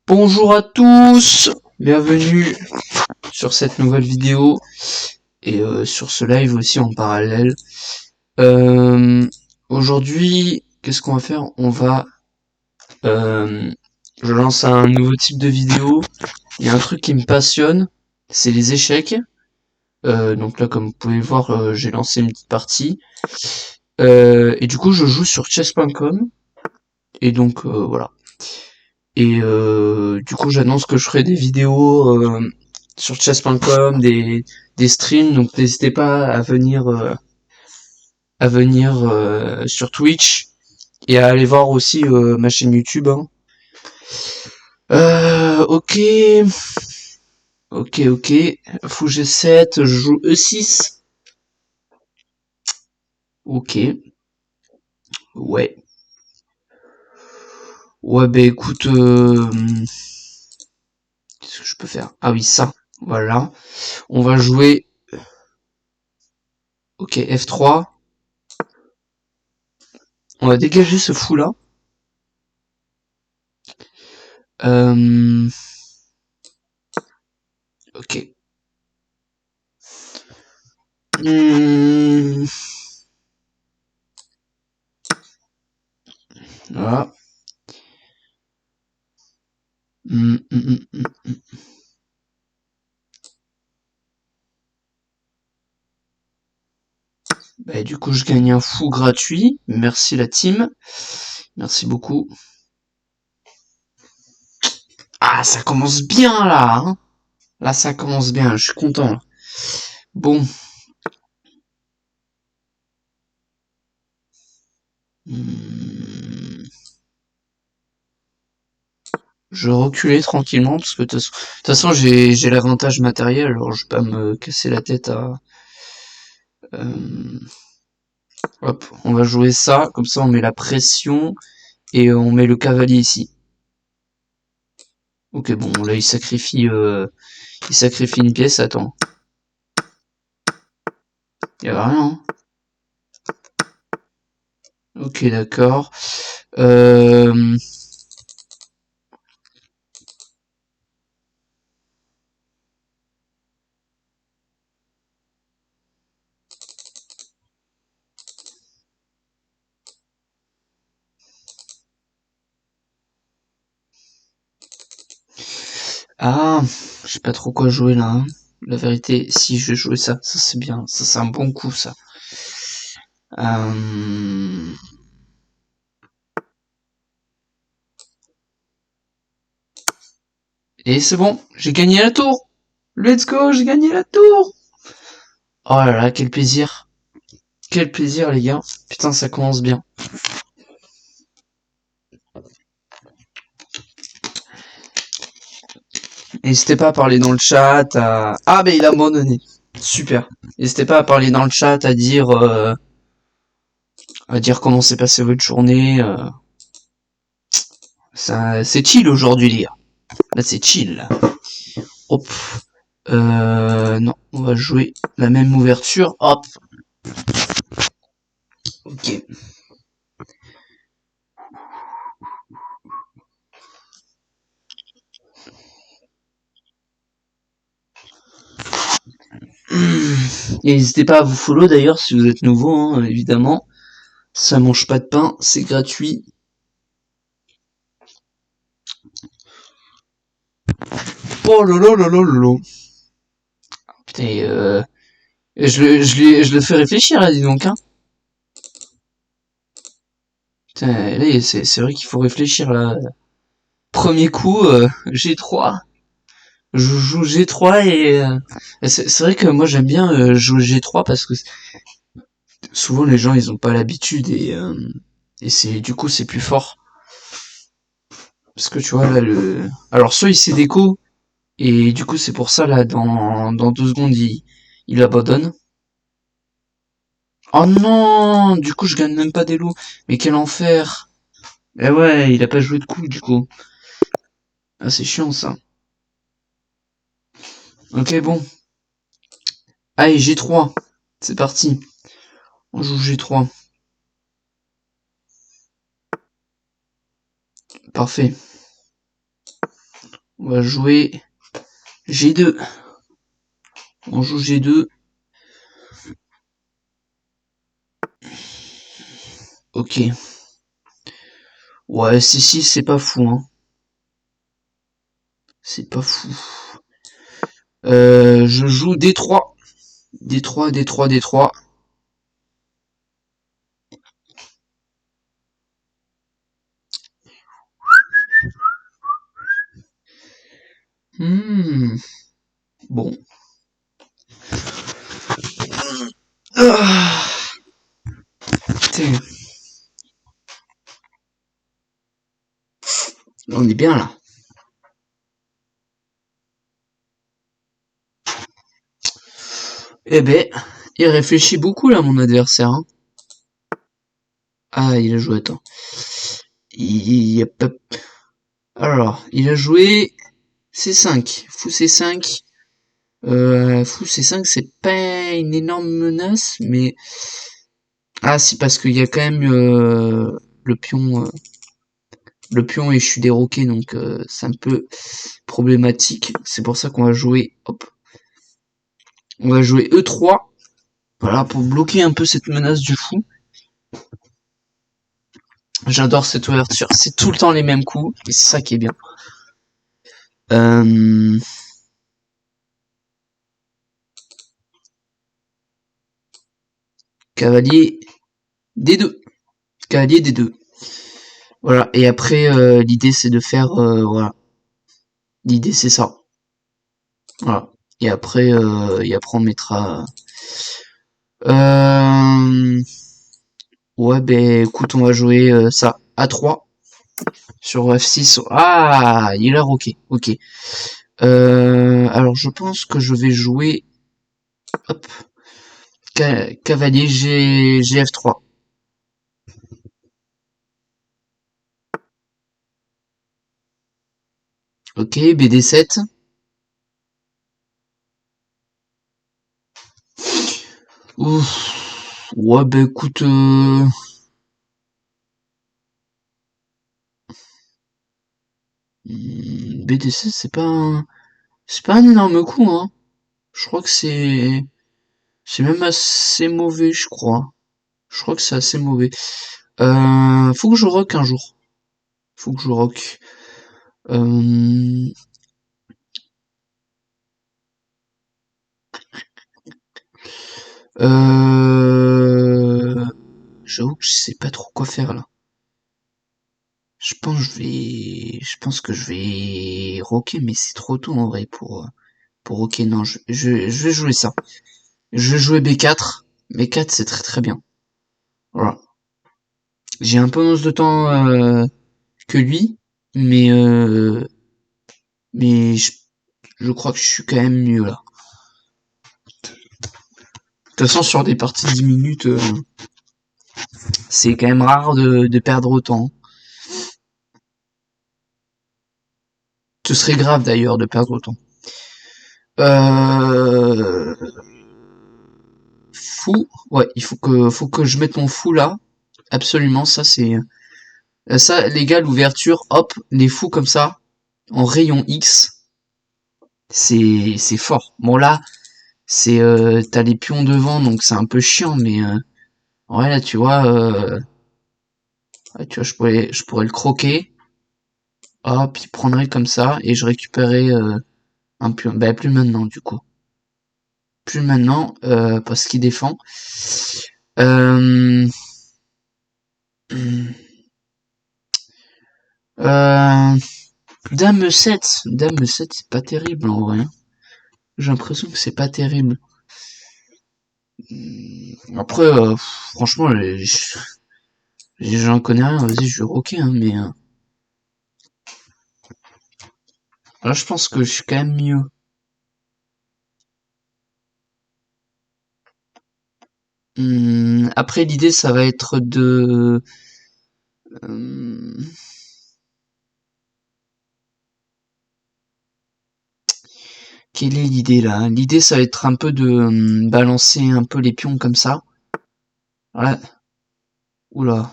Bonjour à tous, bienvenue sur cette nouvelle vidéo et sur ce live aussi en parallèle. Aujourd'hui, qu'est-ce qu'on va faire? Je lance un nouveau type de vidéo. Il y a un truc qui me passionne, c'est les échecs. Donc là, comme vous pouvez le voir, j'ai lancé une petite partie. Et du coup, je joue sur chess.com. Et donc voilà. Et du coup, j'annonce que je ferai des vidéos sur chess.com, des streams, donc n'hésitez pas à venir sur Twitch et à aller voir aussi ma chaîne YouTube. Hein. Ok, ok. Fou G7, je joue E6. Ok, ouais. Ouais, bah écoute, qu'est-ce que je peux faire? Ah oui, ça, voilà. On va jouer, ok, F3. On va dégager ce fou là. Euh, ok. Hmm, voilà. Hmm. Bah, du coup, je gagne un fou gratuit. Merci la team. Merci beaucoup. Ah, ça commence bien là. Hein, là, ça commence bien. Je suis content. Là. Bon. Hmm, je reculais tranquillement parce que de toute façon, j'ai l'avantage matériel. Alors, je vais pas me casser la tête à. Euh, hop, on va jouer ça. Comme ça, on met la pression et on met le cavalier ici. Ok, bon, là, il sacrifie une pièce. Attends. Y a rien. Hein. Ok, d'accord. Euh... Ah, je sais pas trop quoi jouer là. Hein. La vérité, si je vais jouer ça, ça c'est bien, ça c'est un bon coup ça. Euh... Et c'est bon, j'ai gagné la tour. Let's go, j'ai gagné la tour. Oh là là, quel plaisir les gars. Putain, ça commence bien. N'hésitez pas à parler dans le chat. Ah mais il a abandonné. Super. N'hésitez pas à parler dans le chat, à dire comment s'est passée votre journée. Ça, c'est chill aujourd'hui les gars. Là c'est chill. Là. Hop. Non, on va jouer la même ouverture. Hop. Ok. Et n'hésitez pas à vous follow d'ailleurs si vous êtes nouveau, hein, évidemment. Ça mange pas de pain, c'est gratuit. Oh lolo lolo lolo. Putain, je le fais réfléchir là, dis donc. Hein. Putain, là, c'est vrai qu'il faut réfléchir là. Premier coup, G3. Je joue G3 et c'est vrai que moi j'aime bien jouer G3 parce que souvent les gens ils ont pas l'habitude et c'est du coup c'est plus fort. Parce que tu vois là alors soit il s'est déco et du coup c'est pour ça là dans 2 secondes il abandonne. Oh non, du coup je gagne même pas des lots. Mais quel enfer. Eh ouais, il a pas joué de coup du coup. Ah c'est chiant ça. Ok bon. Allez G3. C'est parti. On joue G3. Parfait. On va jouer G2. On joue G2. Ok. Ouais, C6, c'est pas fou, hein. C'est pas fou. Je joue D3. D3, D3, D3. Bon. Ah, putain. On est bien là. Eh ben, il réfléchit beaucoup là, mon adversaire, hein. Ah, il a joué, attends. Il a pas... Alors, il a joué C5. Fou C5. Fou C5, c'est pas une énorme menace, mais... Ah si, parce qu'il y a quand même le pion... le pion est je des roquets, donc c'est un peu problématique. C'est pour ça qu'on va jouer... Hop. On va jouer E3. Voilà, pour bloquer un peu cette menace du fou. J'adore cette ouverture. C'est tout le temps les mêmes coups, et c'est ça qui est bien. Cavalier D2. Cavalier D2. Voilà, et après, l'idée c'est de faire... voilà. L'idée c'est ça. Voilà. Et après on mettra... Ouais, ben écoute, on va jouer ça. A3 sur F6. Ah, il a roqué. Ok. Alors je pense que je vais jouer... Hop. Cavalier GF3. Ok, BD7. Ouf. Ouais, bah écoute, BD7, c'est pas un énorme coup, hein. Je crois que c'est même assez mauvais, je crois. Je crois que c'est assez mauvais. Faut que je rock un jour. Faut que je rock. Euh, euh, J'avoue que je sais pas trop quoi faire là. Je pense que je vais rocker, mais c'est trop tôt en vrai pour rocker. Non, je vais jouer ça. Je vais jouer B4. B4, c'est très très bien. Voilà. J'ai un peu moins de temps que lui, mais mais je crois que je suis quand même mieux là. De toute façon, sur des parties de 10 minutes, c'est quand même rare de perdre autant. Ce serait grave d'ailleurs de perdre autant. Euh... Fou, ouais, faut que je mette mon fou là. Absolument, ça c'est ça les gars, l'ouverture, hop, les fous comme ça en rayon X, c'est fort. Bon là, c'est t'as les pions devant donc c'est un peu chiant, mais ouais là tu vois, ouais, tu vois je pourrais le croquer, hop, il prendrait comme ça et je récupérais un pion. Bah plus maintenant du coup, plus maintenant parce qu'il défend. Euh, euh, Dame 7 c'est pas terrible en vrai, hein. J'ai l'impression que c'est pas terrible. Après, franchement, j'en connais rien, vas-y, je vais rocker, hein, mais là, je pense que je suis quand même mieux. Après, l'idée, ça va être de... hum, quelle est l'idée là? L'idée, ça va être un peu de balancer un peu les pions comme ça. Voilà. Oula.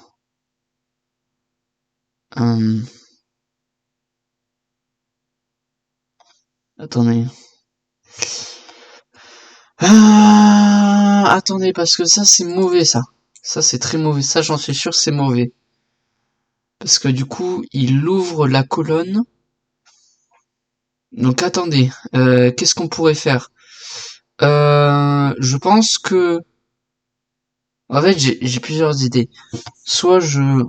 Hum, Attendez. Ah, attendez, parce que ça, c'est mauvais, ça. Ça, c'est très mauvais. Ça, j'en suis sûr, c'est mauvais. Parce que du coup, il ouvre la colonne. Donc, attendez. Qu'est-ce qu'on pourrait faire? Je pense que... En fait, j'ai plusieurs idées. Soit je...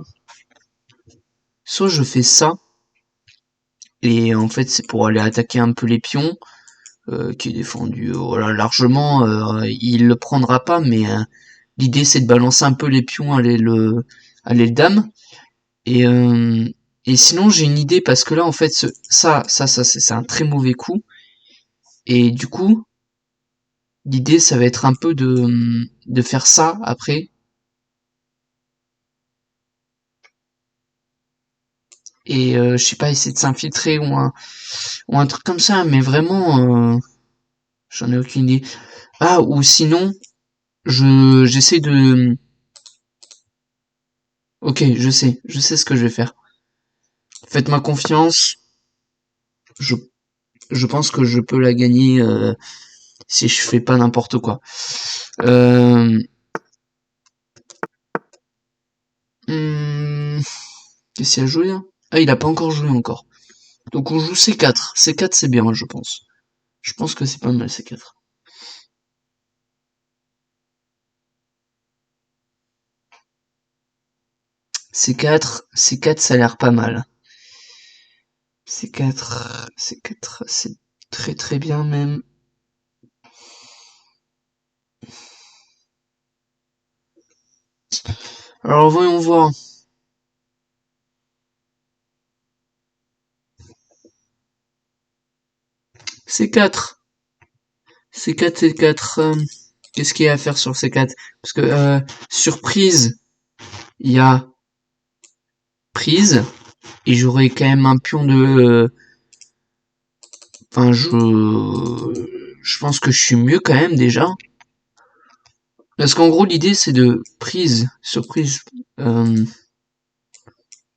Soit je fais ça. Et en fait, c'est pour aller attaquer un peu les pions. Qui est défendu voilà, largement. Il le prendra pas, mais l'idée c'est de balancer un peu les pions à l'aile dame. Et, et sinon j'ai une idée parce que là en fait ça c'est un très mauvais coup. Et du coup l'idée ça va être un peu de faire ça après. Et je sais pas, essayer de s'infiltrer ou un truc comme ça, mais vraiment j'en ai aucune idée. Ah, ou sinon j'essaie de... Ok, je sais ce que je vais faire. Faites-moi confiance, je, je pense que je peux la gagner si je fais pas n'importe quoi. Euh, hmm, Qu'est-ce qu'il a joué là? Ah, il a pas encore joué encore. Donc on joue C4. C4 c'est bien, je pense. Je pense que c'est pas mal C4. C4 ça a l'air pas mal. C4 c'est très très bien même. Alors voyons voir. C4. C4, C4. Qu'est-ce qu'il y a à faire sur C4? Parce que surprise, il y a prise. Et j'aurais quand même un pion de... Enfin, je pense que je suis mieux quand même déjà. Parce qu'en gros, l'idée, c'est de prise, surprise, euh,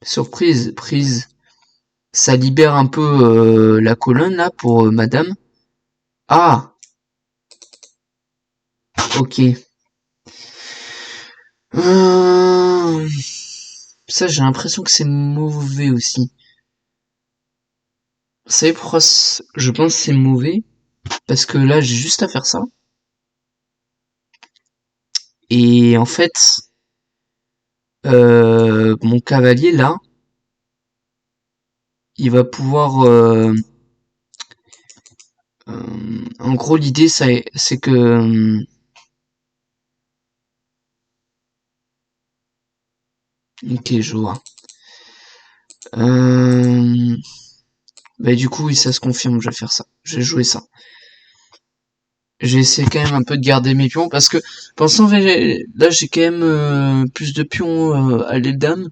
surprise, prise. Ça libère un peu la colonne, là, pour madame. Ah, ok. Euh, Ça, j'ai l'impression que c'est mauvais aussi. Vous savez pourquoi je pense que c'est mauvais? Parce que là, j'ai juste à faire ça. Et en fait, mon cavalier, là, il va pouvoir... en gros, l'idée, c'est que... ok, je vois. Euh, Bah, du coup, oui, ça se confirme, je vais faire ça. Je vais jouer ça. J'ai essayé quand même un peu de garder mes pions, parce que, pensant, là, j'ai quand même plus de pions à l'aile dame,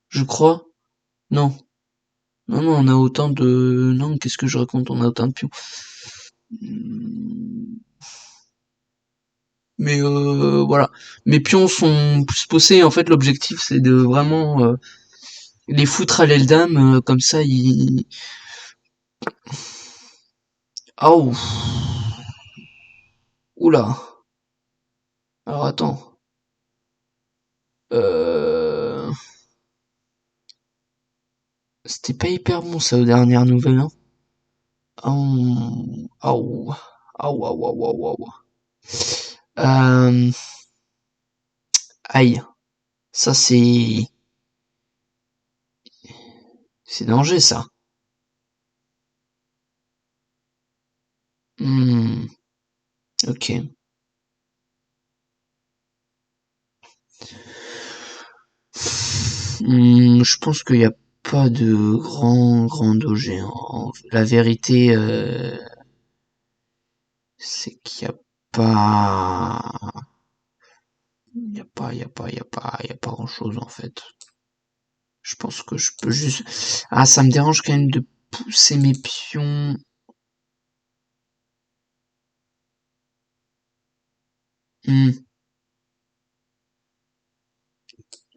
je crois. Non. Non, non, on a autant de... Non, qu'est-ce que je raconte? On a autant de pions. Mais voilà. Mes pions sont plus posés. En fait, l'objectif, c'est de vraiment les foutre à l'aile dame. Comme ça, ils... Ah, ouf. Oula. Alors, attends. Euh... C'était pas hyper bon, ça, aux dernières nouvelles, hein. Aouh. Aouh. Aouh, aouh, aouh, aouh, aouh. Euh... Aïe. Ça, c'est danger, ça. Hmm. Ok. Je pense qu'il n'y a pas de grand danger, hein. La vérité, c'est qu'il n'y a pas... Il y a pas grand chose en fait. Je pense que je peux juste... Ah, ça me dérange quand même de pousser mes pions. Hmm.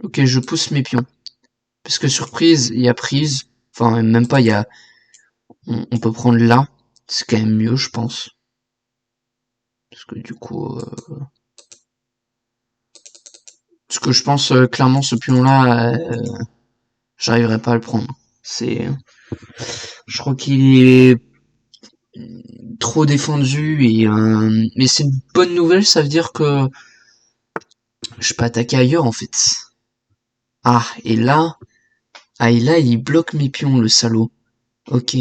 Ok, je pousse mes pions. Parce que surprise, il y a prise. Enfin, même pas, il y a... On peut prendre là. C'est quand même mieux, je pense. Parce que du coup... Parce que je pense clairement ce pion-là, j'arriverai pas à le prendre. C'est... Je crois qu'il est trop défendu et... Mais c'est une bonne nouvelle, ça veut dire que je peux attaquer ailleurs en fait. Ah, et là... Ah, et là, il bloque mes pions, le salaud. Ok.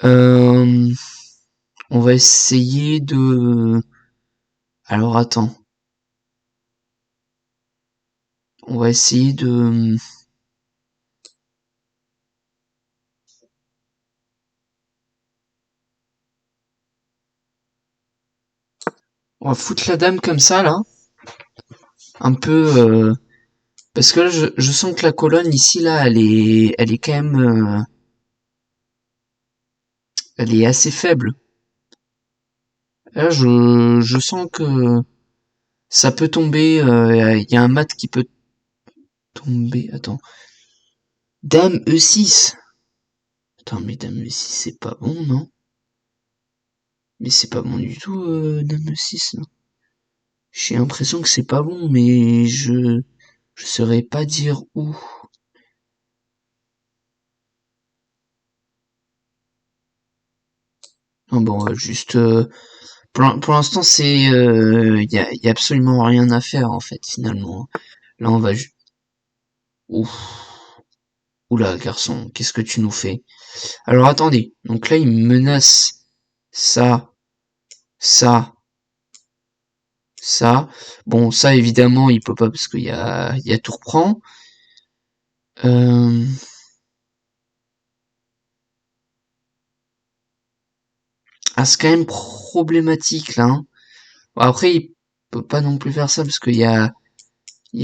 Euh... On va essayer de... Alors attends. On va essayer de... On va foutre la dame comme ça, là. Un peu... Parce que là, je sens que la colonne, ici, là, elle est quand même... elle est assez faible. Là, je sens que ça peut tomber. Il y a un mat qui peut tomber. Attends. Dame E6. Attends, mais Dame E6, c'est pas bon, non? Mais c'est pas bon du tout, Dame E6, non? J'ai l'impression que c'est pas bon, mais je saurais pas dire où. Non, bon, juste... pour l'instant, c'est... y a absolument rien à faire, en fait, finalement. Là, on va... Ouf. Oula, garçon, qu'est-ce que tu nous fais? Alors, attendez. Donc là, il me menace ça, ça, ça. Bon, ça, évidemment, il peut pas parce qu'il y a tout reprend. Euh... Ah, c'est quand même problématique, là. Hein. Bon, après, il peut pas non plus faire ça parce il y a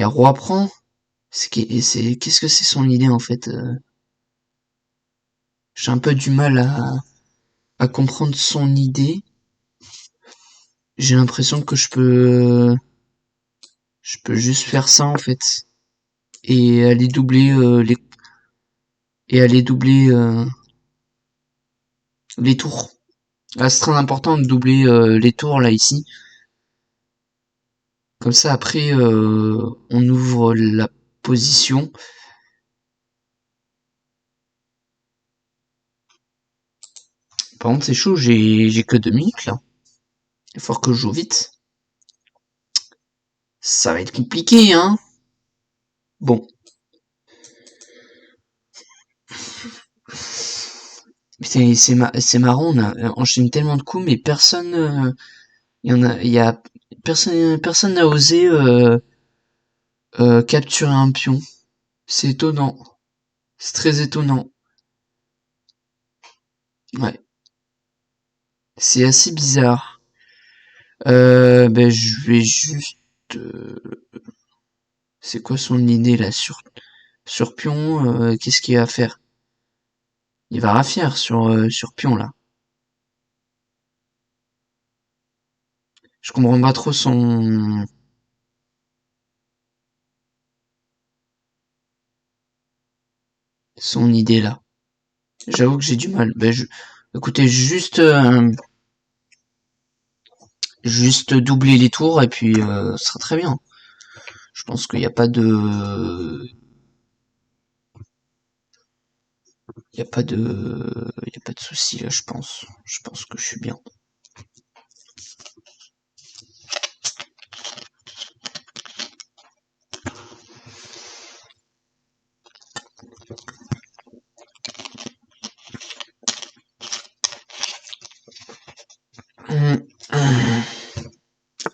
roi prend. Qu'est-ce que c'est son idée, en fait? J'ai un peu du mal à comprendre son idée. J'ai l'impression que je peux juste faire ça, en fait. Et aller doubler, et aller doubler, les tours. Ah, c'est très important de doubler les tours là ici. Comme ça après on ouvre la position. Par contre c'est chaud, j'ai que 2 minutes là. Il faut que je joue vite. Ça va être compliqué hein. Bon. C'est marrant, on a enchaîné tellement de coups, mais personne il y a personne n'a osé capturer un pion. C'est étonnant. C'est très étonnant. Ouais. C'est assez bizarre. Ben, je vais juste... c'est quoi son idée là sur pion qu'est-ce qu'il va faire? Il va raffière sur pion là. Je comprends pas trop son idée là. J'avoue que j'ai du mal. Ben, écoutez, juste doubler les tours et puis ce sera très bien. Je pense qu'il n'y a pas de... Il y a pas de... Il y a pas de souci là, je pense. Je pense que je suis bien.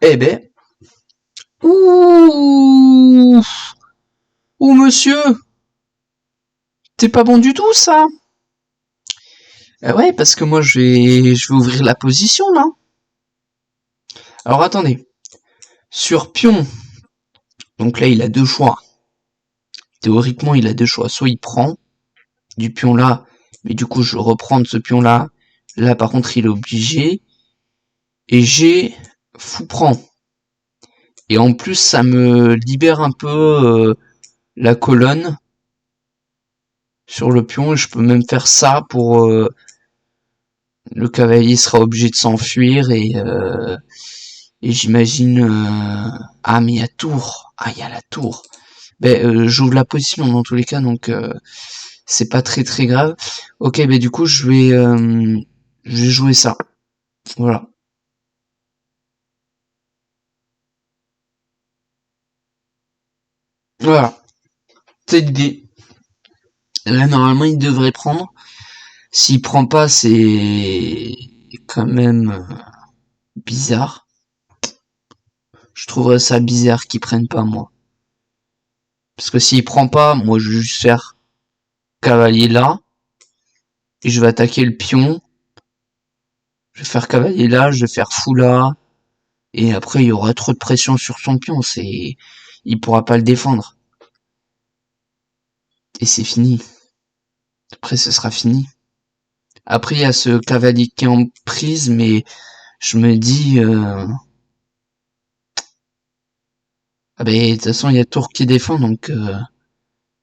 Eh ben... Ouh Ouh monsieur, t'es pas bon du tout ça. Ouais, parce que moi je vais ouvrir la position là. Alors attendez, sur pion, donc là il a deux choix. Théoriquement il a deux choix, soit il prend du pion là, mais du coup je reprends de ce pion là. Là par contre il est obligé. Et j'ai fou prend. Et en plus ça me libère un peu la colonne sur le pion et je peux même faire ça pour Le cavalier sera obligé de s'enfuir et j'imagine... Ah, mais il y a tour. Ah, il y a la tour. Ben, j'ouvre la position dans tous les cas, donc c'est pas très très grave. Ok, ben du coup, je vais jouer ça. Voilà. Voilà. C'est l'idée. Là, normalement, il devrait prendre. S'il prend pas, c'est quand même bizarre. Je trouverais ça bizarre qu'il prenne pas, moi. Parce que s'il prend pas, moi, je vais juste faire cavalier là. Et je vais attaquer le pion. Je vais faire cavalier là, je vais faire fou là. Et après, il y aura trop de pression sur son pion. Il pourra pas le défendre. Et c'est fini. Après, ce sera fini. Après, il y a ce cavalier qui est en prise, mais je me dis... Ah ben, de toute façon, il y a tour qui défend, donc...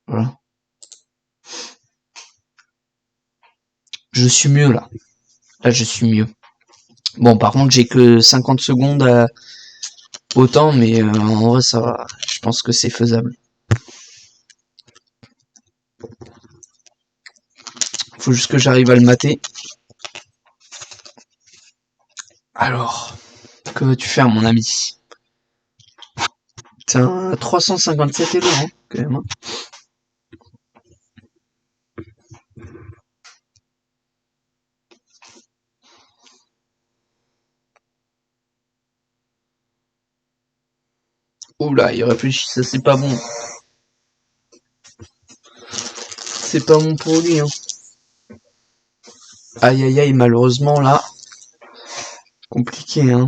voilà. Je suis mieux, là. Là, je suis mieux. Bon, par contre, j'ai que 50 secondes à autant, mais en vrai, ça va. Je pense que c'est faisable. Faut juste que j'arrive à le mater. Alors, que veux-tu faire, mon ami? Tiens, 357 euros, hein, quand même. Hein. Oula, il réfléchit, ça c'est pas bon. C'est pas bon pour lui, hein. Aïe aïe aïe, malheureusement là, compliqué, hein.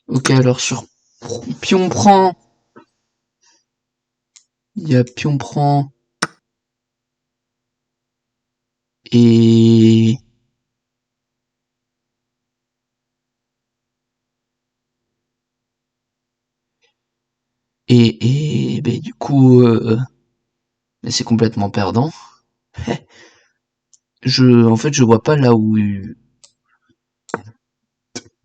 Ok, alors sur pion prend, il y a pion prend et et ben du coup c'est complètement perdant. En fait je vois pas là où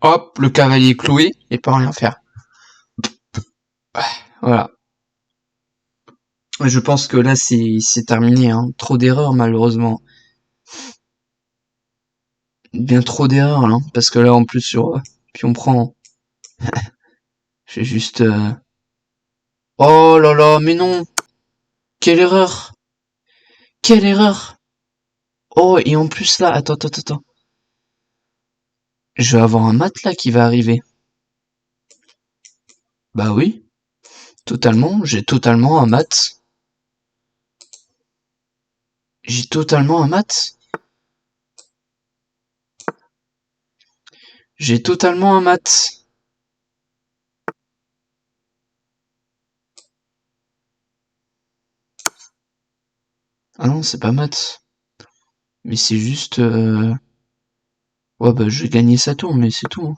hop le cavalier cloué et pas rien faire. Voilà. Je pense que là c'est terminé, hein. Trop d'erreurs malheureusement. Bien trop d'erreurs là, parce que là en plus sur pion prend, j'ai juste oh là là, mais non! Quelle erreur! Quelle erreur! Oh, et en plus là, attends. Je vais avoir un mat là qui va arriver. Bah oui, totalement, j'ai totalement un mat. J'ai totalement un mat. J'ai totalement un mat. Ah non, c'est pas mat. Mais c'est juste... Ouais, bah je vais gagner sa tour, mais c'est tout. Hein.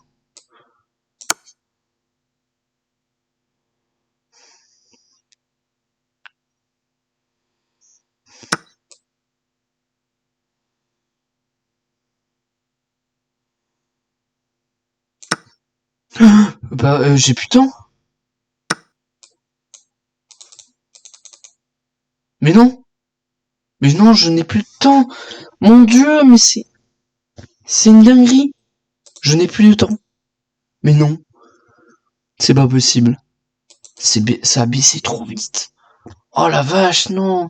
Bah, j'ai plus de temps. Mais non! Mais non, je n'ai plus de temps! Mon dieu, mais c'est... C'est une dinguerie! Je n'ai plus de temps. Mais non, c'est pas possible. Ça a baissé trop vite. Oh la vache, non!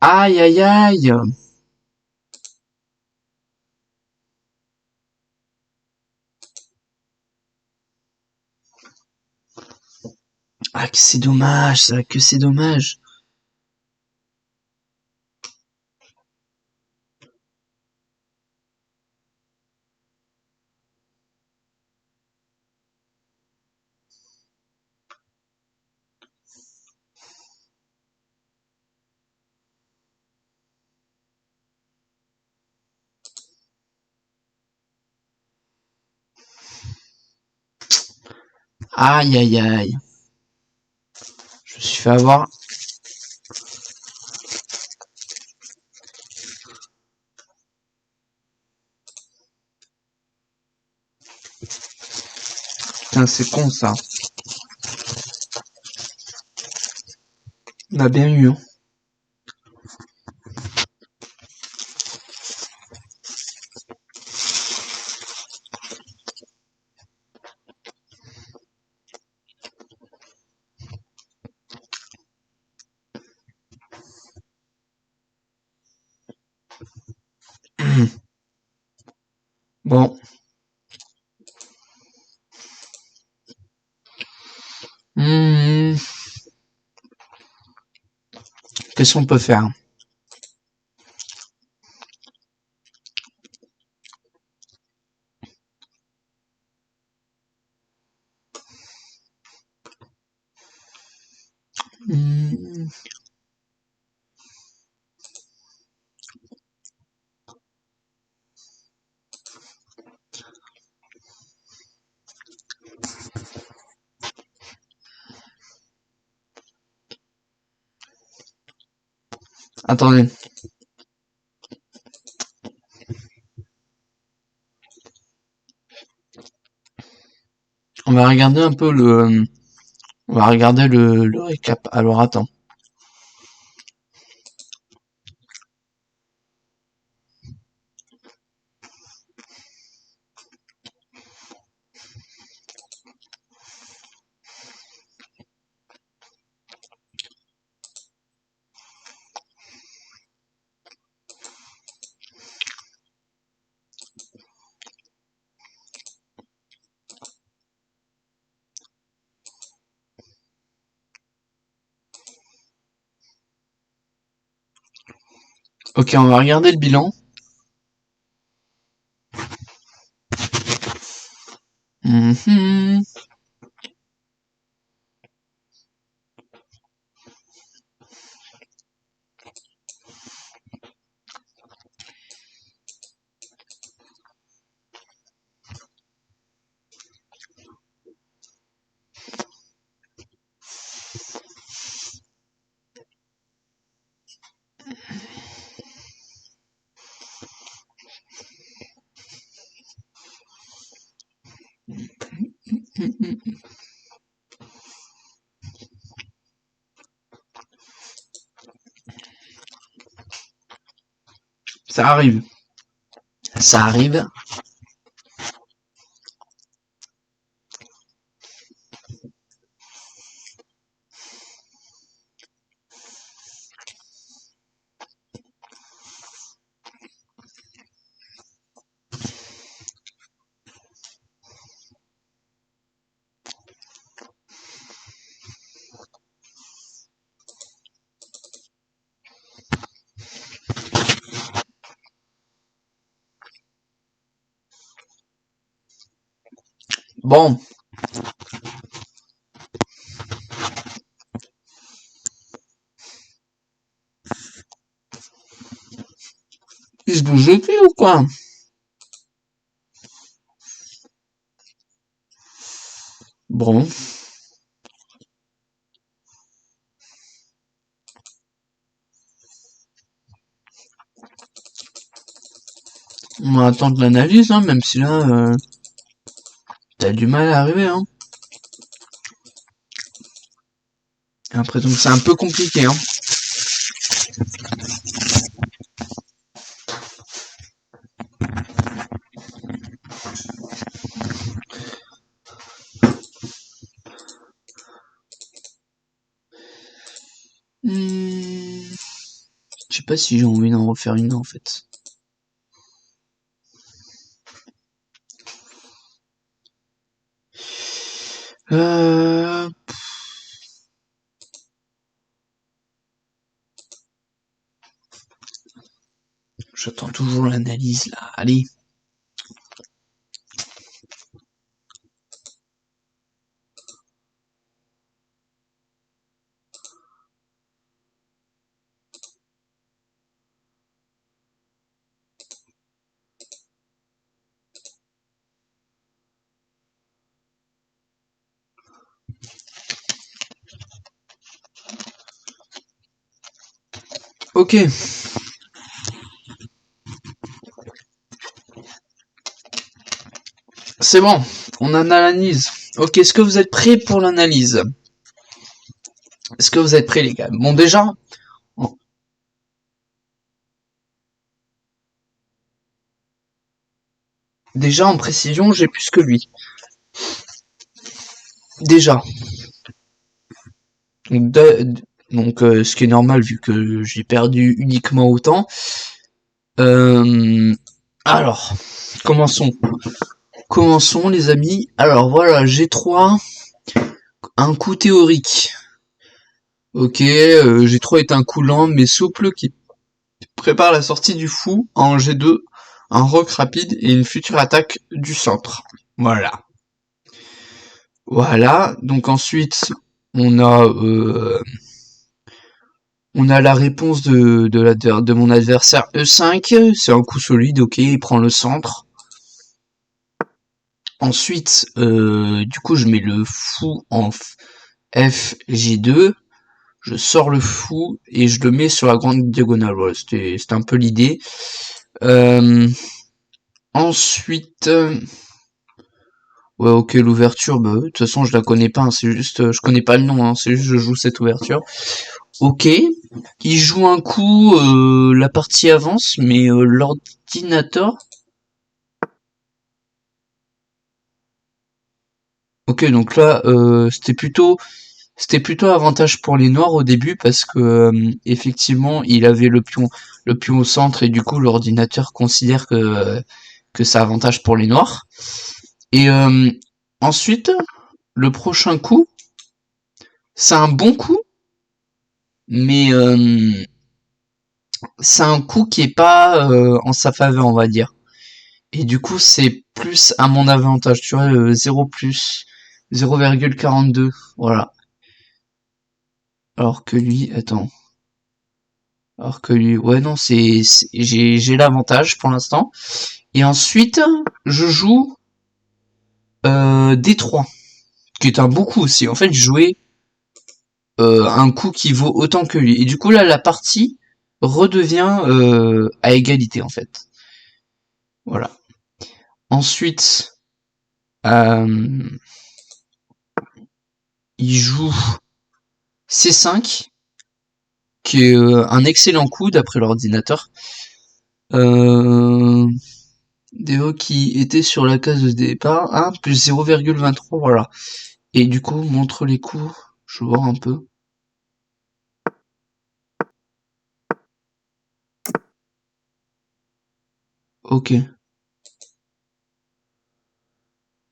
Aïe aïe aïe! Ah que c'est dommage ça, que c'est dommage. Aïe aïe aïe. Je me suis fait avoir. Putain, c'est con ça. On a bien eu. Hein. Bon. Hmm. Qu'est-ce qu'on peut faire? Hmm. Attendez. On va regarder un peu le. On va regarder le récap. Alors attends. Ok, on va regarder le bilan. Mhm. Ça arrive. Ça arrive. Bon. Il se bouge le cul ou quoi? Bon. On va attendre l'analyse, hein, même si là, t'as du mal à arriver, hein. J'ai l'impression que c'est un peu compliqué, hein. Hmm. Je sais pas si j'ai envie d'en refaire une, en fait. Euh... J'attends toujours l'analyse, là. Allez. Ok. C'est bon, on analyse. Ok, est-ce que vous êtes prêts pour l'analyse? Est-ce que vous êtes prêts, les gars? Bon, déjà en précision, j'ai plus que lui. Déjà. Ce qui est normal vu que j'ai perdu uniquement autant. Euh, alors, commençons. Commençons, les amis. Alors voilà, G3, un coup théorique. Ok, G3 est un coup lent mais souple qui prépare la sortie du fou en G2, un rock rapide et une future attaque du centre. Voilà. Voilà, donc ensuite, on a, euh, on a la réponse de mon adversaire E5, c'est un coup solide, ok, il prend le centre. Ensuite, du coup, je mets le fou en F, G2, je sors le fou et je le mets sur la grande diagonale. Voilà, c'était un peu l'idée. Ensuite, ouais, ok, l'ouverture, bah, de toute façon, je la connais pas, hein, c'est juste, je connais pas le nom, hein, c'est juste, je joue cette ouverture. Ok, il joue un coup, la partie avance, mais l'ordinateur. Ok, donc là, c'était plutôt avantage pour les noirs au début parce que effectivement, il avait le pion au centre et du coup, l'ordinateur considère que c'est avantage pour les noirs. Et ensuite, le prochain coup, c'est un bon coup, mais c'est un coup qui est pas en sa faveur, on va dire. Et du coup, c'est plus à mon avantage, tu vois, 0 plus 0,42, voilà. Alors que lui, attends. Alors que lui, ouais, non, j'ai l'avantage pour l'instant. Et ensuite, je joue D3, qui est un bon coup aussi. En fait, je jouais un coup qui vaut autant que lui. Et du coup, là, la partie redevient à égalité, en fait. Voilà. Ensuite, euh, il joue C5, qui est un excellent coup d'après l'ordinateur. Euh, DO qui était sur la case de départ, 1 plus 0,23, voilà. Et du coup, montre les coups, je vois un peu. Ok,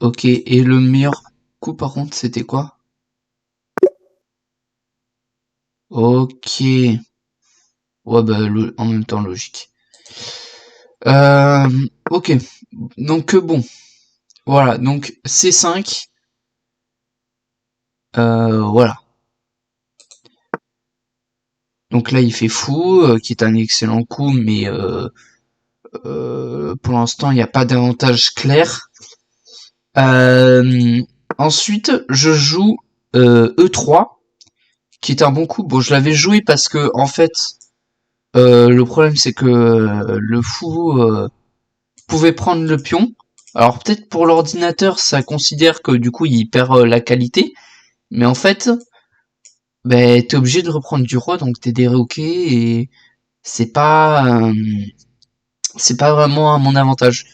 ok. Et le meilleur coup, par contre, c'était quoi? Ok. Ouais, bah, en même temps, logique. Euh, ok. Donc, bon. Voilà. Donc, C5. Voilà. Donc là, il fait fou, qui est un excellent coup, mais pour l'instant, il n'y a pas d'avantage clair. Euh, ensuite, je joue E3, qui est un bon coup. Bon, je l'avais joué parce que, en fait, le problème, c'est que le fou pouvait prendre le pion. Alors, peut-être pour l'ordinateur, ça considère que, du coup, il perd la qualité. Mais en fait, ben, t'es obligé de reprendre du roi, donc t'es déroqué, et c'est pas... c'est pas vraiment à mon avantage.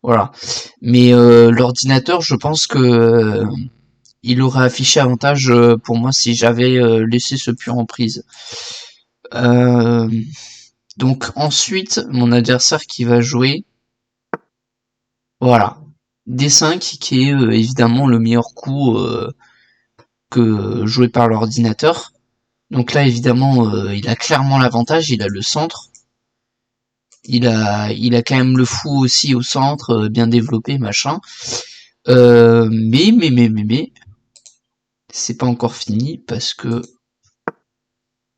Voilà. Mais l'ordinateur, je pense que il aurait affiché avantage pour moi si j'avais laissé ce pion en prise. Euh, donc ensuite, mon adversaire qui va jouer, voilà, D5 qui est évidemment le meilleur coup que joué par l'ordinateur. Donc là, évidemment, il a clairement l'avantage, il a le centre. Il a quand même le fou aussi au centre, bien développé, machin. Mais, c'est pas encore fini parce que,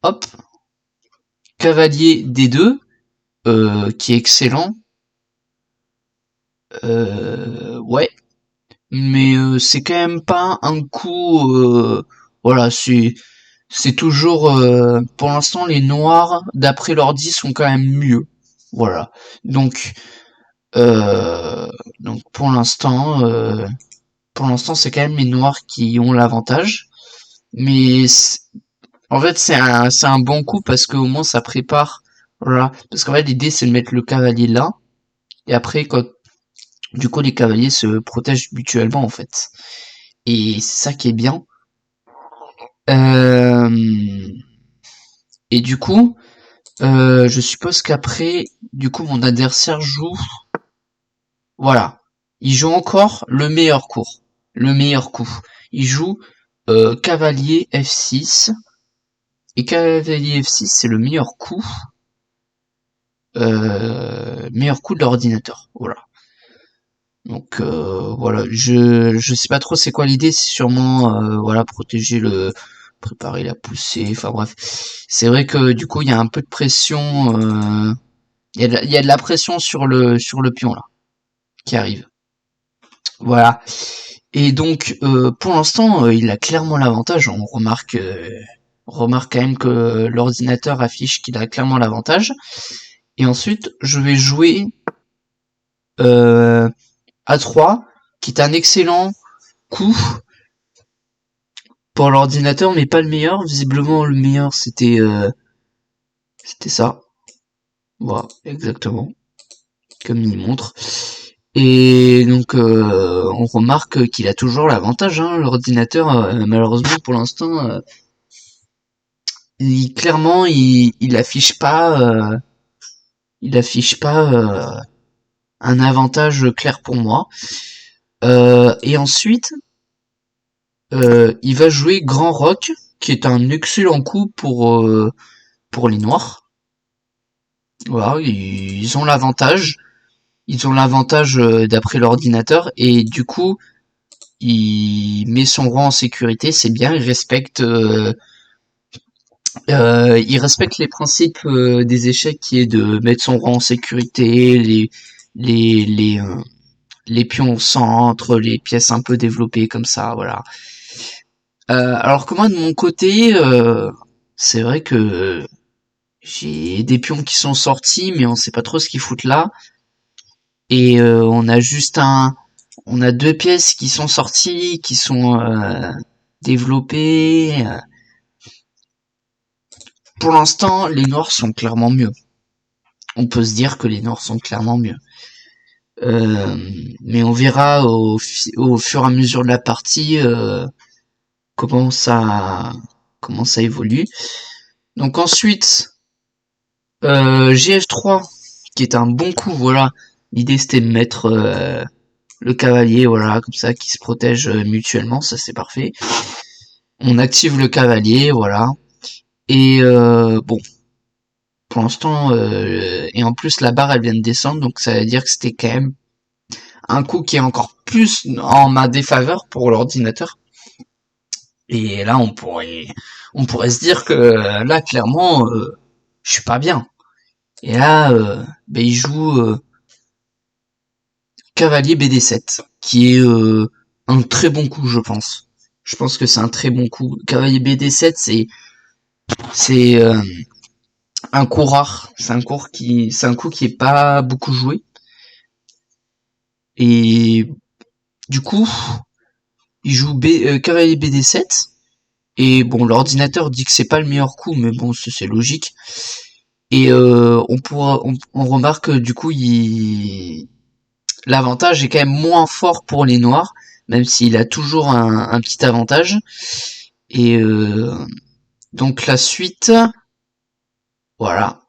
hop, cavalier D2, qui est excellent, ouais, mais c'est quand même pas un coup, voilà, c'est toujours, pour l'instant, les noirs, d'après l'ordi, sont quand même mieux. Voilà. Donc, euh, donc pour l'instant, c'est quand même les noirs qui ont l'avantage. Mais en fait, c'est un bon coup parce qu'au moins ça prépare. Voilà. Parce qu'en fait, l'idée c'est de mettre le cavalier là. Et après, quand du coup les cavaliers se protègent mutuellement en fait. Et c'est ça qui est bien. Euh, et du coup, je suppose qu'après, du coup, mon adversaire joue. Voilà. Il joue encore le meilleur cours. Le meilleur coup. Il joue cavalier F6. Et cavalier F6, c'est le meilleur coup de l'ordinateur. Voilà. Donc voilà, je sais pas trop c'est quoi l'idée, c'est sûrement voilà protéger préparer la poussée, enfin bref. C'est vrai que du coup il y a un peu de pression, il y a de la pression sur le pion là qui arrive. Voilà. Et donc pour l'instant il a clairement l'avantage. On remarque quand même que l'ordinateur affiche qu'il a clairement l'avantage. Et ensuite je vais jouer euh, A3, qui est un excellent coup pour l'ordinateur, mais pas le meilleur. Visiblement, le meilleur, c'était ça. Voilà, exactement, comme il montre. Et donc, on remarque qu'il a toujours l'avantage, hein, l'ordinateur. Malheureusement, pour l'instant, clairement, il affiche pas un avantage clair pour moi. Et ensuite, il va jouer Grand Rock, qui est un excellent coup pour les noirs. Voilà, ils ont l'avantage. Ils ont l'avantage d'après l'ordinateur et du coup, il met son rang en sécurité, c'est bien. Il respecte les principes des échecs qui est de mettre son rang en sécurité, les les euh, les pions au centre, les pièces un peu développées comme ça, voilà. Alors que moi de mon côté, c'est vrai que j'ai des pions qui sont sortis, mais on sait pas trop ce qu'ils foutent là. Et on a deux pièces qui sont sorties, qui sont développées. Pour l'instant, les noirs sont clairement mieux. On peut se dire que les noirs sont clairement mieux. Euh, mais on verra au fur et à mesure de la partie comment ça comment ça évolue. Donc ensuite, GF3, qui est un bon coup, voilà. L'idée c'était de mettre le cavalier, voilà, comme ça, qui se protège mutuellement, ça c'est parfait. On active le cavalier, voilà. Et bon, pour l'instant, et en plus la barre elle vient de descendre, donc ça veut dire que c'était quand même un coup qui est encore plus en ma défaveur pour l'ordinateur. Et là on pourrait se dire que là clairement je suis pas bien. Et là ben, il joue cavalier BD7, qui est un très bon coup je pense. Je pense que c'est un très bon coup. Cavalier BD7 c'est un coup rare, c'est un coup qui est pas beaucoup joué. Et du coup, il joue cavalier BD7. Et bon, l'ordinateur dit que c'est pas le meilleur coup, mais bon, c'est logique. Et on remarque que du coup, l'avantage est quand même moins fort pour les noirs, même s'il a toujours un petit avantage. Et donc la suite, voilà.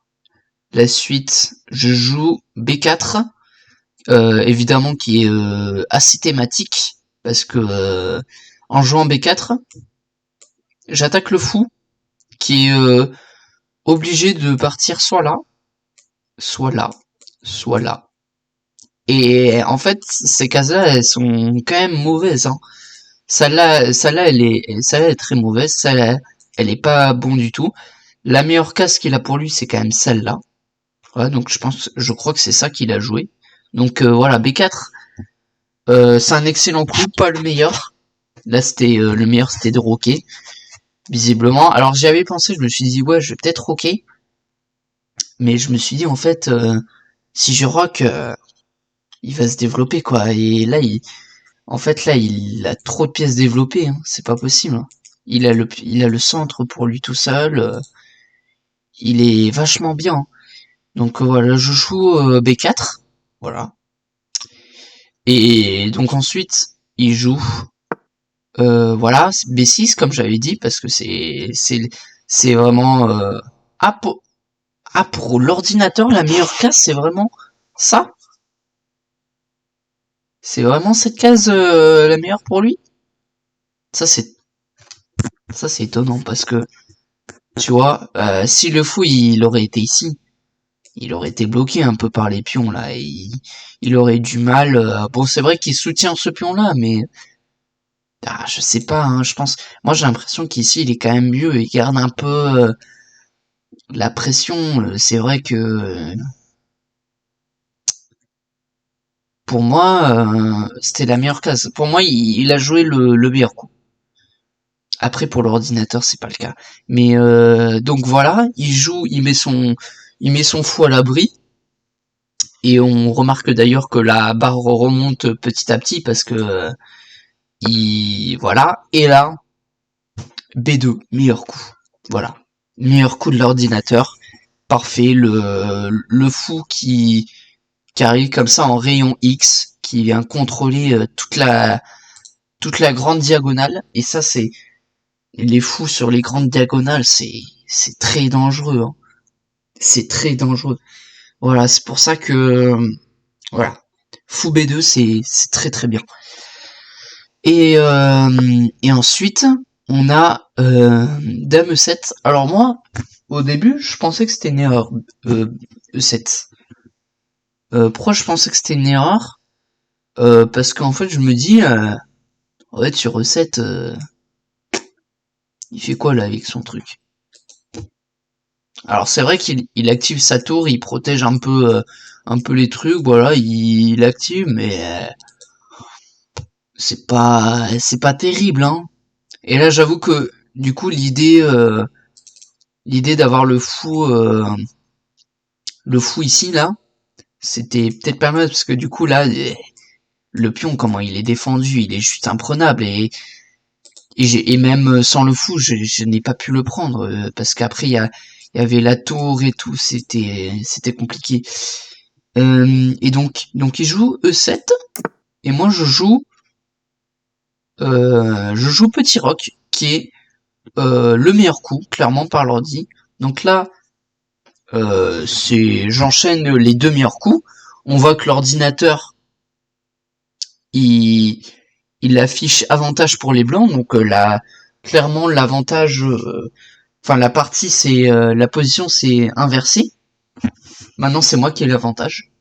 La suite, je joue B4. Évidemment qui est assez thématique parce que en jouant B4, j'attaque le fou qui est obligé de partir soit là, soit là, soit là. Et en fait, ces cases-là, elles sont quand même mauvaises. Hein. Celle-là, elle est très mauvaise. Celle-là, elle est pas bon du tout. La meilleure case qu'il a pour lui, c'est quand même celle-là. Voilà, donc je crois que c'est ça qu'il a joué. Donc voilà, B4, c'est un excellent coup, pas le meilleur. Là, c'était le meilleur, c'était de roquer. visiblement. Alors j'y avais pensé, je me suis dit ouais, je vais peut-être rocker, mais je me suis dit en fait, si je rock, il va se développer quoi. Et là, en fait là, il a trop de pièces développées, hein. C'est pas possible, hein. Il a le centre pour lui tout seul. Il est vachement bien, hein. Donc voilà, je joue B4, voilà. Et donc ensuite, il joue, voilà, B6 comme j'avais dit, parce que c'est vraiment ah pour l'ordinateur la meilleure case, c'est vraiment ça. C'est vraiment cette case la meilleure pour lui. Ça c'est ça c'est étonnant parce que tu vois, si le fou il aurait été ici, il aurait été bloqué un peu par les pions là. Et il aurait du mal. Bon, c'est vrai qu'il soutient ce pion là, mais je sais pas. Hein, je pense. Moi, j'ai l'impression qu'ici, il est quand même mieux. Il garde un peu la pression. C'est vrai que pour moi, c'était la meilleure case. Pour moi, il a joué le meilleur coup. Après, pour l'ordinateur, c'est pas le cas. Mais donc voilà, il joue, il met son fou à l'abri. Et on remarque d'ailleurs que la barre remonte petit à petit parce que voilà. Et là, B2, meilleur coup. Voilà. Meilleur coup de l'ordinateur. Parfait. Le fou qui arrive comme ça en rayon X, qui vient contrôler toute la grande diagonale. Et ça, c'est, les fous sur les grandes diagonales, c'est très dangereux, hein. C'est très dangereux. Voilà. C'est pour ça que, voilà. Fou B2, c'est très très bien. Et ensuite, on a Dame E7. Alors moi, au début, je pensais que c'était une erreur, E7. Pourquoi je pensais que c'était une erreur? Parce qu'en fait, je me dis, en fait, sur E7, il fait quoi là avec son truc? Alors c'est vrai qu'il active sa tour, il protège un peu les trucs, voilà, il active, mais c'est pas terrible, hein. Et là, j'avoue que du coup, l'idée d'avoir le fou ici là, c'était peut-être pas mal parce que du coup là, le pion comment il est défendu, il est juste imprenable et même sans le fou, je n'ai pas pu le prendre parce qu'après il y avait la tour et tout, c'était compliqué. Et donc il joue E7 et moi je joue Petit Roc qui est le meilleur coup clairement par l'ordi. Donc là j'enchaîne les deux meilleurs coups. On voit que l'ordinateur il, il affiche avantage pour les blancs, donc là clairement l'avantage, enfin la partie c'est la position c'est inversé. Maintenant c'est moi qui ai l'avantage.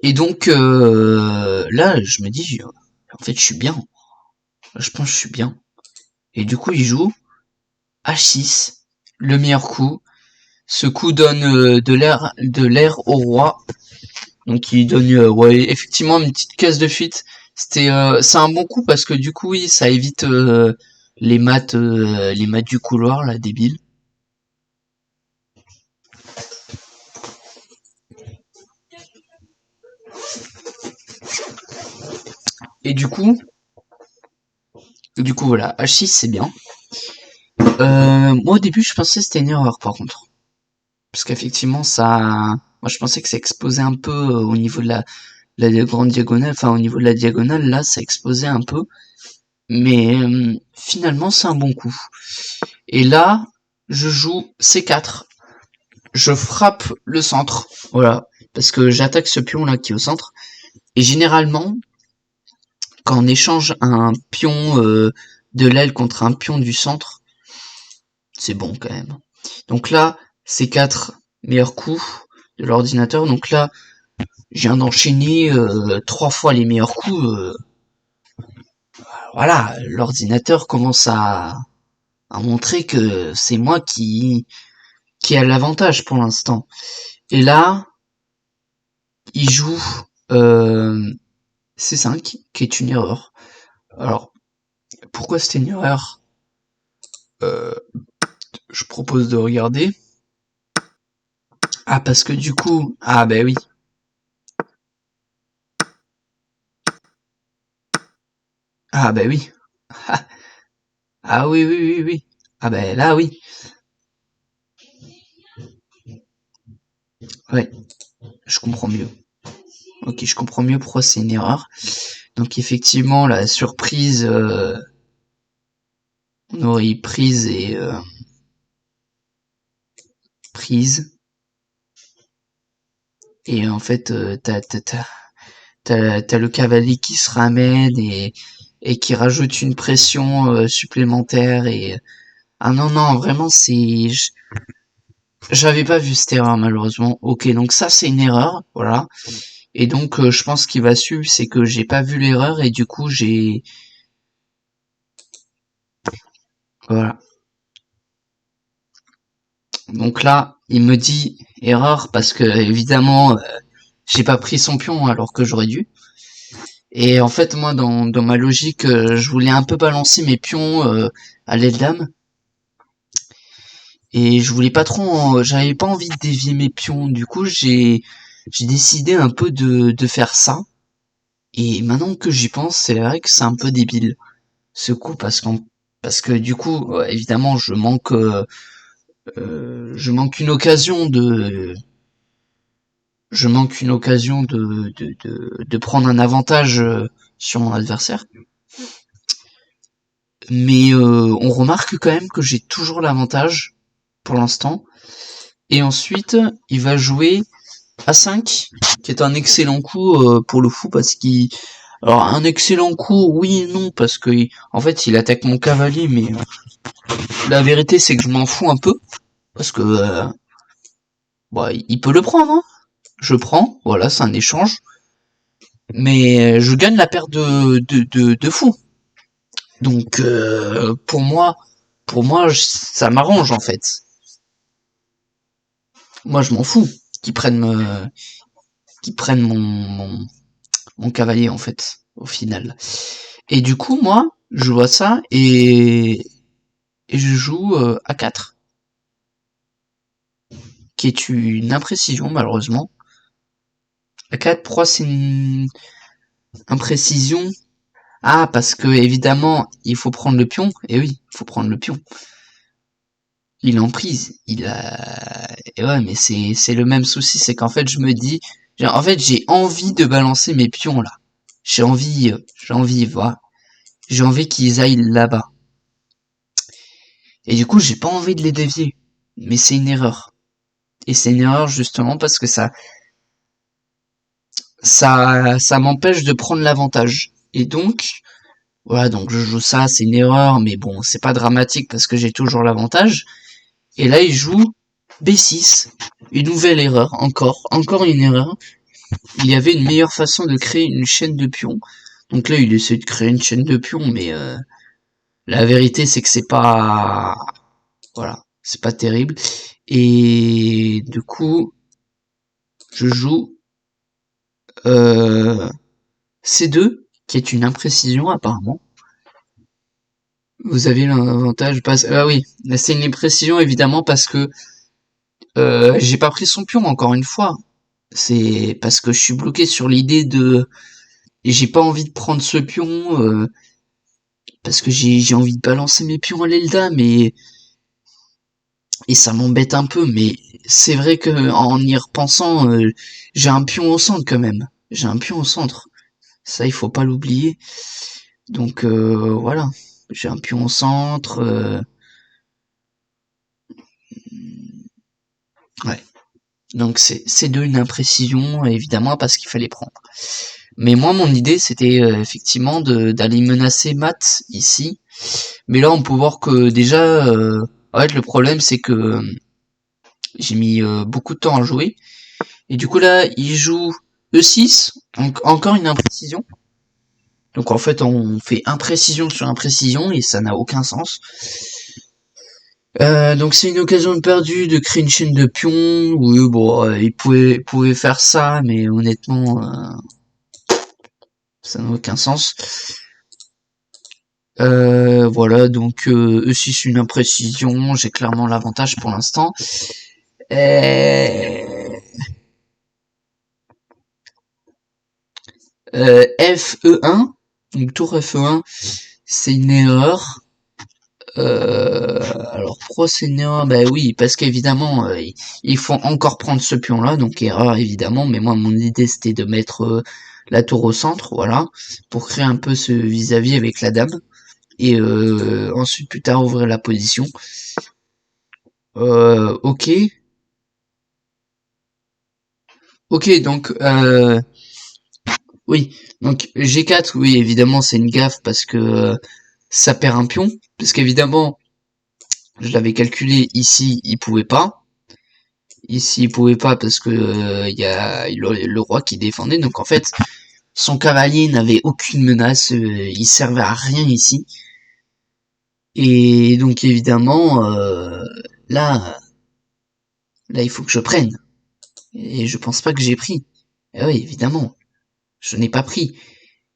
Et donc là je me dis en fait je suis bien. Je pense que je suis bien. Et du coup il joue H6, le meilleur coup. Ce coup donne de l'air au roi. Donc il donne ouais effectivement une petite case de fuite. C'est un bon coup parce que du coup oui ça évite les maths du couloir là débile. Et du coup voilà H6 c'est bien. Moi au début je pensais que c'était une erreur par contre parce qu'effectivement moi je pensais que ça exposait un peu au niveau de la grande diagonale, enfin au niveau de la diagonale là ça exposait un peu, mais finalement c'est un bon coup. Et là je joue C4. Je frappe le centre, voilà, parce que j'attaque ce pion là qui est au centre. Et généralement, quand on échange un pion de l'aile contre un pion du centre, c'est bon quand même. Donc là, c'est 4 meilleurs coups de l'ordinateur. Donc là, je viens d'enchaîner 3 fois les meilleurs coups. Voilà, l'ordinateur commence à montrer que c'est moi qui a l'avantage pour l'instant. Et là, il joue C5, qui est une erreur. Alors, pourquoi c'était une erreur? propose de regarder. Ah, parce que du coup... Ah, bah oui. Ah, bah oui. Ah oui, oui, oui, oui. Ah, bah là, oui. Ouais, je comprends mieux. Ok, je comprends mieux pourquoi c'est une erreur. Donc effectivement, la surprise, on aurait eu prise et prise. Et en fait, t'as le cavalier qui se ramène et qui rajoute une pression supplémentaire et ah non non vraiment j'avais pas vu cette erreur malheureusement. Ok, donc ça c'est une erreur, voilà. Et donc je pense qu'il va suivre, c'est que j'ai pas vu l'erreur et du coup j'ai voilà. Donc là il me dit erreur parce que évidemment j'ai pas pris son pion alors que j'aurais dû. Et en fait moi dans ma logique je voulais un peu balancer mes pions à l'aile dame. Et je voulais pas trop, j'avais pas envie de dévier mes pions. Du coup, j'ai décidé un peu de faire ça. Et maintenant que j'y pense, c'est vrai que c'est un peu débile ce coup parce que du coup, évidemment, je manque une occasion de prendre un avantage sur mon adversaire. Mais on remarque quand même que j'ai toujours l'avantage pour l'instant. Et ensuite, il va jouer A5, qui est un excellent coup pour le fou parce qu'il... Alors un excellent coup, oui et non, parce que en fait il attaque mon cavalier, mais la vérité c'est que je m'en fous un peu, parce que bah, il peut le prendre, hein. Je prends, voilà, c'est un échange, mais je gagne la paire de fou. Donc pour moi ça m'arrange en fait. Moi je m'en fous qu'ils prennent mon cavalier en fait, au final. Et du coup moi je vois ça et je joue A4, qui est une imprécision malheureusement. A4, pourquoi c'est une imprécision? Ah, parce que évidemment, il faut prendre le pion. Et oui, il faut prendre le pion. Il est en prise. Il a... Et ouais, mais c'est le même souci, c'est qu'en fait, je me dis... En fait, j'ai envie de balancer mes pions, là. Voilà. J'ai envie qu'ils aillent là-bas. Et du coup, j'ai pas envie de les dévier. Mais c'est une erreur. Et c'est une erreur justement parce que ça m'empêche de prendre l'avantage. Et donc, voilà, donc je joue ça, c'est une erreur, mais bon, c'est pas dramatique parce que j'ai toujours l'avantage. Et là, il joue B6, une nouvelle erreur, encore une erreur. Il y avait une meilleure façon de créer une chaîne de pions. Donc là, il essaie de créer une chaîne de pions, mais la vérité, c'est que c'est pas, voilà, c'est pas terrible. Et du coup, je joue C2, qui est une imprécision apparemment. Vous avez l'avantage ah oui, c'est une imprécision évidemment parce que j'ai pas pris son pion encore une fois. C'est parce que je suis bloqué sur l'idée de et j'ai pas envie de prendre ce pion parce que j'ai envie de balancer mes pions à l'Elda mais et ça m'embête un peu mais c'est vrai que en y repensant j'ai un pion au centre quand même. J'ai un pion au centre. Ça il faut pas l'oublier. Donc voilà, j'ai un pion au centre ouais. Donc c'est de une imprécision évidemment parce qu'il fallait prendre. Mais moi mon idée c'était effectivement d'aller menacer Matt ici. Mais là on peut voir que déjà en fait le problème c'est que j'ai mis beaucoup de temps à jouer. Et du coup là il joue E6, donc encore une imprécision. Donc en fait on fait imprécision sur imprécision et ça n'a aucun sens. Donc c'est une occasion perdue de créer une chaîne de pions. Oui bon il pouvait faire ça mais honnêtement ça n'a aucun sens. Voilà, donc E6 une imprécision, j'ai clairement l'avantage pour l'instant. FE1, donc tour FE1, c'est une erreur. Alors pourquoi c'est une erreur? Bah oui, parce qu'évidemment, il faut encore prendre ce pion-là, donc erreur évidemment, mais moi mon idée c'était de mettre la tour au centre, voilà, pour créer un peu ce vis-à-vis avec la dame, et ensuite plus tard ouvrir la position. Ok. Ok, donc oui, donc G4, oui, évidemment c'est une gaffe parce que ça perd un pion, parce qu'évidemment, je l'avais calculé ici, il pouvait pas. Ici, il pouvait pas parce que il y a le roi qui défendait. Donc en fait, son cavalier n'avait aucune menace, il servait à rien ici. Et donc évidemment, là, là, il faut que je prenne. Et je pense pas que j'ai pris. Eh oui, évidemment, je n'ai pas pris.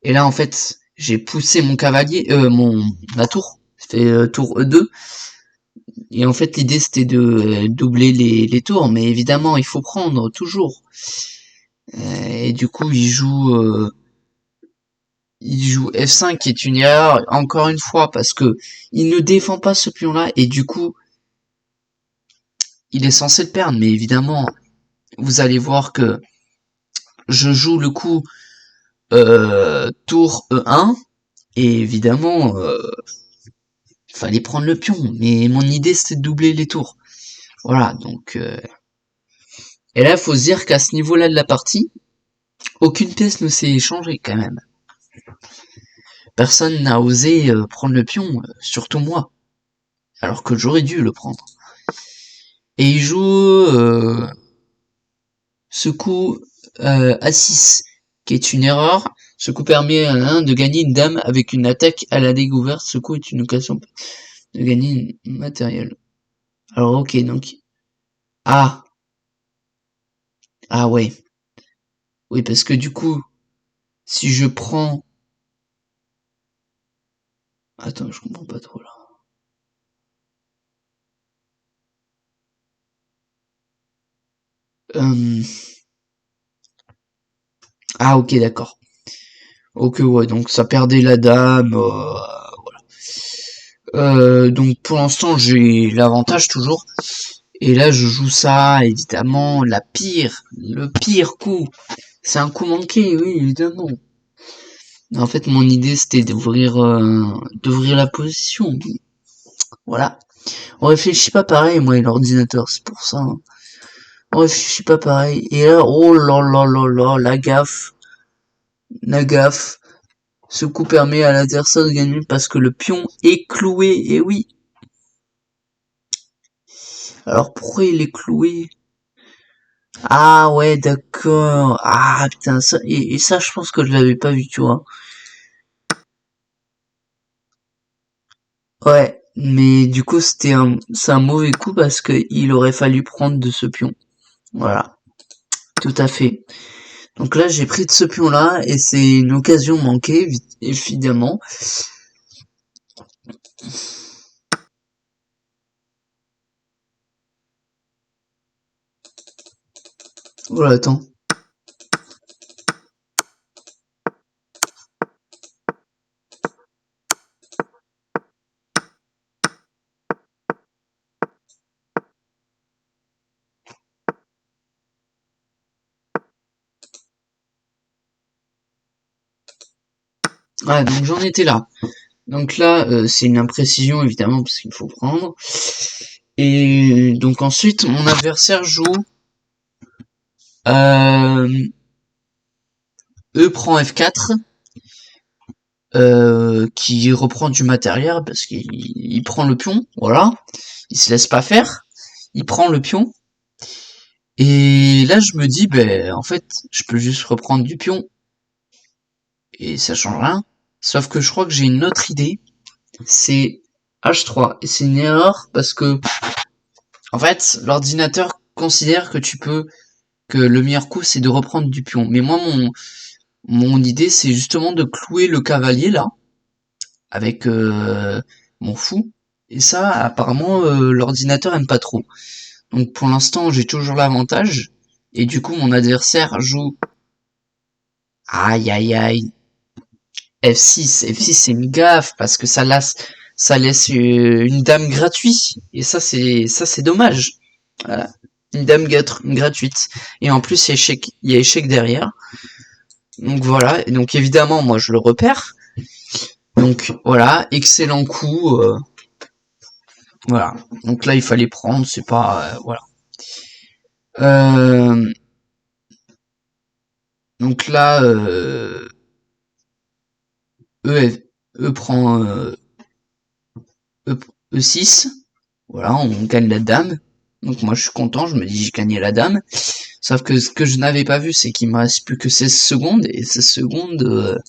Et là, en fait, j'ai poussé mon cavalier, ma tour. Fait tour E2. Et en fait, l'idée c'était de doubler les tours, mais évidemment, il faut prendre toujours. Et du coup, il joue F5 qui est une erreur encore une fois parce que il ne défend pas ce pion-là et du coup, il est censé le perdre. Mais évidemment, vous allez voir que je joue le coup tour E1 et évidemment, il fallait prendre le pion. Mais mon idée c'était de doubler les tours. Voilà, donc et là, il faut se dire qu'à ce niveau-là de la partie, aucune pièce ne s'est échangée quand même. Personne n'a osé prendre le pion, surtout moi, alors que j'aurais dû le prendre. Et il joue ce coup A6, qui est une erreur. Ce coup permet à l'un de gagner une dame avec une attaque à la découverte. Ce coup est une occasion de gagner une matériel. Alors ok, donc... Ah, ah ouais. Oui, parce que du coup, si je prends... Attends, je comprends pas trop là. Euh... Ah ok, d'accord. Ok, ouais, donc ça perdait la dame. Donc pour l'instant, j'ai l'avantage toujours. Et là, je joue ça, évidemment, le pire coup. C'est un coup manqué, oui, évidemment. En fait, mon idée, c'était d'ouvrir la position. Voilà. On réfléchit pas pareil, moi et l'ordinateur, c'est pour ça, hein. On réfléchit pas pareil. Et là, oh là là là là, la gaffe. Ce coup permet à l'adversaire de gagner parce que le pion est cloué, et oui. Alors pourquoi il est cloué? Ah ouais, d'accord. Ah putain, ça, et ça, je pense que je l'avais pas vu, tu vois. Ouais, mais du coup, c'est un mauvais coup parce que il aurait fallu prendre de ce pion. Voilà, tout à fait. Donc là, j'ai pris de ce pion-là et c'est une occasion manquée, évidemment. Voilà, attends. Ouais, donc j'en étais là. Donc là, c'est une imprécision, évidemment, parce qu'il faut prendre. Et donc ensuite, mon adversaire joue euh, E prend F4, qui reprend du matériel parce qu'il prend le pion, voilà. Il se laisse pas faire, il prend le pion. Et là, je me dis, ben, en fait, je peux juste reprendre du pion et ça change rien. Sauf que je crois que j'ai une autre idée, c'est H3. Et c'est une erreur parce que, en fait, l'ordinateur considère que le meilleur coup, c'est de reprendre du pion. Mais moi, mon idée, c'est justement de clouer le cavalier là, avec mon fou. Et ça, apparemment, l'ordinateur aime pas trop. Donc pour l'instant, j'ai toujours l'avantage. Et du coup, mon adversaire joue... Aïe aïe aïe. F6 c'est une gaffe parce que ça laisse une dame gratuite. Et ça c'est dommage. Voilà. Une dame gratuite. Et en plus, il y a échec derrière. Donc voilà. Et donc évidemment, moi je le repère. Donc voilà, excellent coup. Voilà. Donc là, il fallait prendre, c'est pas... voilà. Donc là, E prend E6. Voilà, on gagne la dame. Donc moi je suis content, je me dis j'ai gagné la dame. Sauf que ce que je n'avais pas vu, c'est qu'il me reste plus que 16 secondes. Et 16 secondes,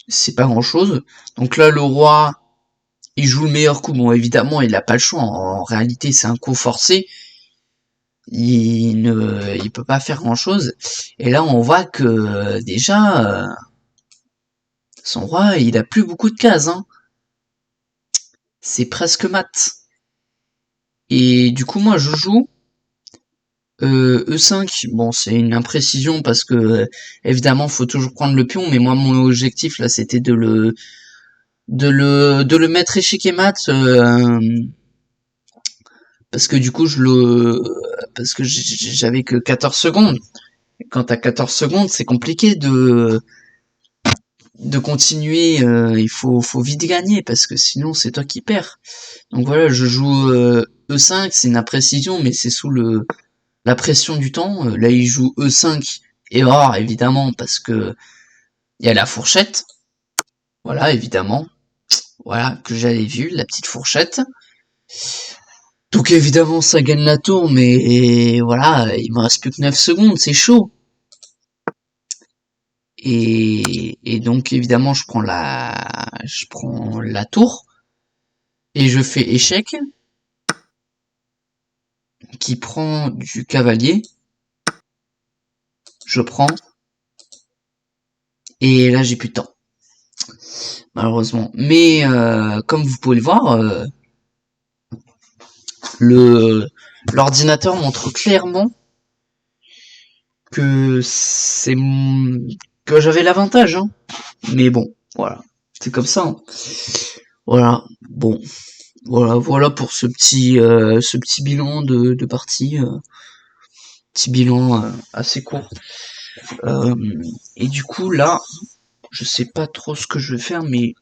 c'est pas grand chose. Donc là, le roi, il joue le meilleur coup. Bon, évidemment, il a pas le choix. En réalité, c'est un coup forcé. Il peut pas faire grand chose. Et là, on voit que déjà, son roi, il a plus beaucoup de cases. Hein. C'est presque mat. Et du coup, moi, je joue E5. Bon, c'est une imprécision parce que évidemment, faut toujours prendre le pion. Mais moi, mon objectif là, c'était de le mettre échec et mat. Parce que du coup, parce que j'avais que 14 secondes. Et quand t'as 14 secondes, c'est compliqué de continuer. Il faut vite gagner parce que sinon, c'est toi qui perds. Donc voilà, je joue E5, c'est une imprécision, mais c'est sous la pression du temps. Là, il joue E5 et or, évidemment, parce que il y a la fourchette. Voilà, évidemment. Voilà, que j'avais vu, la petite fourchette. Donc évidemment, ça gagne la tour, mais voilà, il me reste plus que 9 secondes, c'est chaud. Et donc évidemment, je prends la tour et je fais échec, qui prend du cavalier. Je prends et là j'ai plus de temps, malheureusement. Mais comme vous pouvez le voir, le l'ordinateur montre clairement que que j'avais l'avantage. Hein. Mais bon, voilà, c'est comme ça. Hein. Voilà, bon, voilà pour ce petit bilan de partie, petit bilan assez court. Euh, et du coup là, je sais pas trop ce que je vais faire, mais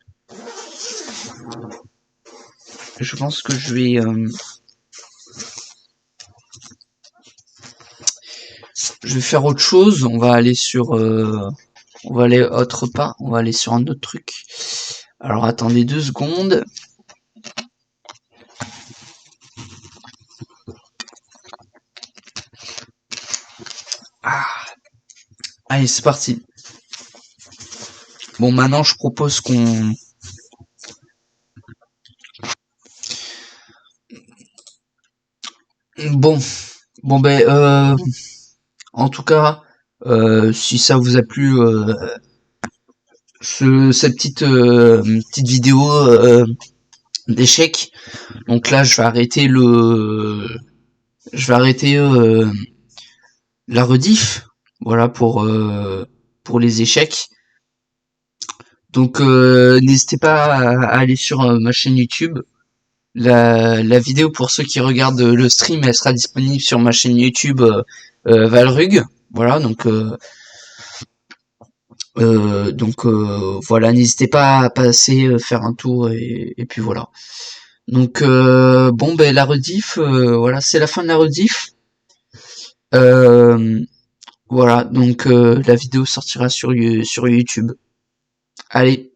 je pense que je vais faire autre chose. On va aller sur, on va aller autre part. On va aller sur un autre truc. Alors attendez 2 secondes. Ah. Allez, c'est parti. Bon, maintenant je propose qu'on... Bon, bon ben, en tout cas, si ça vous a plu, cette petite vidéo d'échec. Donc là, je vais arrêter la rediff. Voilà pour les échecs. Donc n'hésitez pas à aller sur ma chaîne YouTube. La vidéo pour ceux qui regardent le stream, elle sera disponible sur ma chaîne YouTube Valrug. Voilà, voilà, n'hésitez pas à passer faire un tour et puis voilà. Donc bon ben la rediff, voilà, c'est la fin de la rediff. Euh, voilà, donc la vidéo sortira sur YouTube. Allez.